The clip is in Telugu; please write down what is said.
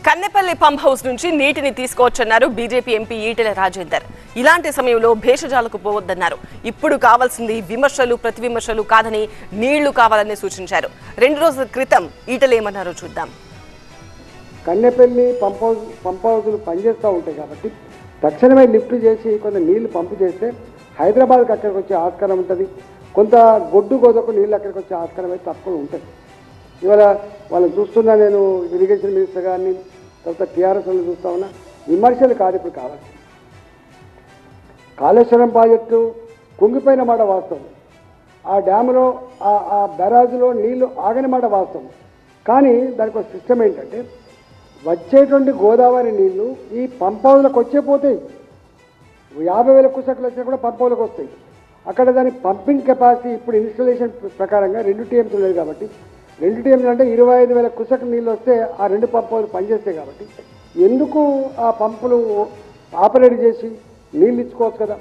కన్నెపల్లి పంప్ హౌస్ నుంచి నీటిని తీసుకోవచ్చన్నారు బీజేపీ ఎంపీ ఈటెల రాజేందర్. ఇలాంటి సమయంలో భేషజాలకు పోవద్దన్నారు. ఇప్పుడు కావాల్సింది విమర్శలు ప్రతివిమర్శలు కాదని నీళ్లు కావాలని సూచించారు. 2 రోజుల క్రితం ఈటెల ఏమన్నారో చూద్దాం. కన్నెపల్లి పంప్ హౌస్లు పనిచేస్తూ ఉంటాయి కాబట్టి తక్షణమే లిఫ్ట్ చేసి కొంత నీళ్లు పంపు చేస్తే హైదరాబాద్కి అక్కడికి వచ్చే ఆస్కారం ఉంటుంది. కొంత గొడ్డు గోదకు నీళ్ళు అక్కడికి వచ్చే ఆస్కారం అయితే తప్పకుండా ఉంటుంది. ఇవాళ వాళ్ళని చూస్తున్నా, నేను ఇరిగేషన్ మినిస్టర్ గారిని, తర్వాత టీఆర్ఎస్ వాళ్ళు చూస్తా ఉన్నా. విమర్శలు కాదు ఇప్పుడు కావాలి. కాళేశ్వరం ప్రాజెక్టు కుంగిపోయిన మాట వాస్తవం, ఆ డ్యాములో ఆ బ్యారాజ్లో నీళ్లు ఆగని మాట వాస్తవం. కానీ దానికి ఒక సిస్టమ్ ఏంటంటే, వచ్చేటువంటి గోదావరి నీళ్లు ఈ పంప్ హౌస్లకు వచ్చే పోతాయి. 50,000 క్యూసెక్లు వచ్చినా కూడా పంప్ హౌస్లకు వస్తాయి. అక్కడ దాని పంపింగ్ కెపాసిటీ ఇప్పుడు ఇన్స్టాలేషన్ ప్రకారంగా 2 TMs లేదు కాబట్టి 2 TMs అంటే 25,000 క్యూసెక్ నీళ్ళు వస్తే ఆ 2 పంప్ హౌస్లు పనిచేస్తాయి. కాబట్టి ఎందుకు ఆ పంపులు ఆపరేట్ చేసి నీళ్ళు ఇచ్చుకోవచ్చు కదా.